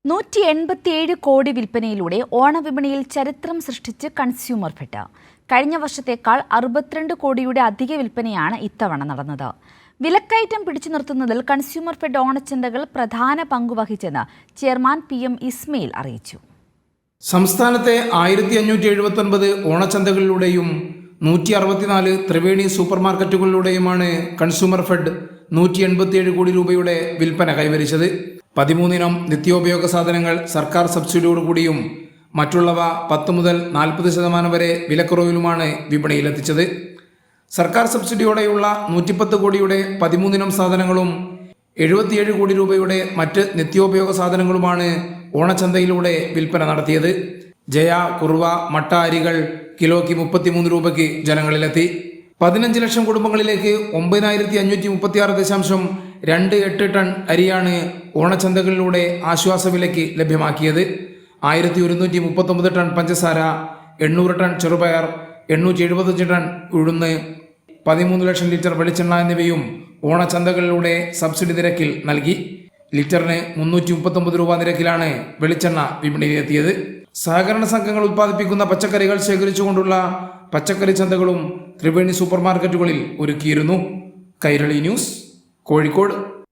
187 കോടി വിൽപ്പനയിലൂടെ ഓണവിപണിയിൽ ചരിത്രം സൃഷ്ടിച്ച് കൺസ്യൂമർ ഫെഡ്. കഴിഞ്ഞ വർഷത്തേക്കാൾ 62 കോടിയുടെ അധിക വിൽപ്പനയാണ് ഇത്തവണ നടന്നത്. വിലക്കയറ്റം പിടിച്ചു നിർത്തുന്നതിൽ കൺസ്യൂമർ ഫെഡ് ഓണച്ചന്തകൾ പ്രധാന പങ്കുവഹിച്ചെന്ന് ചെയർമാൻ PM ഇസ്മയിൽ അറിയിച്ചു. സംസ്ഥാനത്തെ 1579 ഓണച്ചന്തകളിലൂടെയും 164 ത്രിവേണി സൂപ്പർ മാർക്കറ്റുകളിലൂടെയുമാണ് കൺസ്യൂമർ ഫെഡ് 187 കോടി രൂപയുടെ വിൽപ്പന കൈവരിച്ചത്. 13 ഇനം നിത്യോപയോഗ സാധനങ്ങൾ സർക്കാർ സബ്സിഡിയോടുകൂടിയും മറ്റുള്ളവ 10 മുതൽ 40% വരെ വിലക്കുറവിലുമാണ് വിപണിയിലെത്തിച്ചത്. സർക്കാർ സബ്സിഡിയോടെയുള്ള 110 കോടിയുടെ 13 ഇനം സാധനങ്ങളും 77 കോടി രൂപയുടെ മറ്റ് നിത്യോപയോഗ സാധനങ്ങളുമാണ് ഓണച്ചന്തയിലൂടെ വിൽപ്പന നടത്തിയത്. ജയ, കുറുവ, മട്ട അരികൾ കിലോയ്ക്ക് 33 രൂപയ്ക്ക് ജനങ്ങളിലെത്തി. 15 ലക്ഷം കുടുംബങ്ങളിലേക്ക് 9536.28 ടൺ അരിയാണ് ഓണച്ചന്തകളിലൂടെ ആശ്വാസവിലയ്ക്ക് ലഭ്യമാക്കിയത്. 1139 ടൺ പഞ്ചസാര, 800 ടൺ ചെറുപയർ, 875 ടൺ ഉഴുന്ന്, 13 ലക്ഷം ലിറ്റർ വെളിച്ചെണ്ണ എന്നിവയും ഓണച്ചന്തകളിലൂടെ സബ്സിഡി നിരക്കിൽ നൽകി. ലിറ്ററിന് 339 രൂപ നിരക്കിലാണ് വെളിച്ചെണ്ണ വിപണിയിലെത്തിയത്. സഹകരണ സംഘങ്ങൾ ഉത്പാദിപ്പിക്കുന്ന പച്ചക്കറികൾ ശേഖരിച്ചുകൊണ്ടുള്ള പച്ചക്കറി ചന്തകളും ത്രിവേണി സൂപ്പർ മാർക്കറ്റുകളിൽ ഒരുക്കിയിരുന്നു. കൈരളി ന്യൂസ്, കോഴിക്കോട്.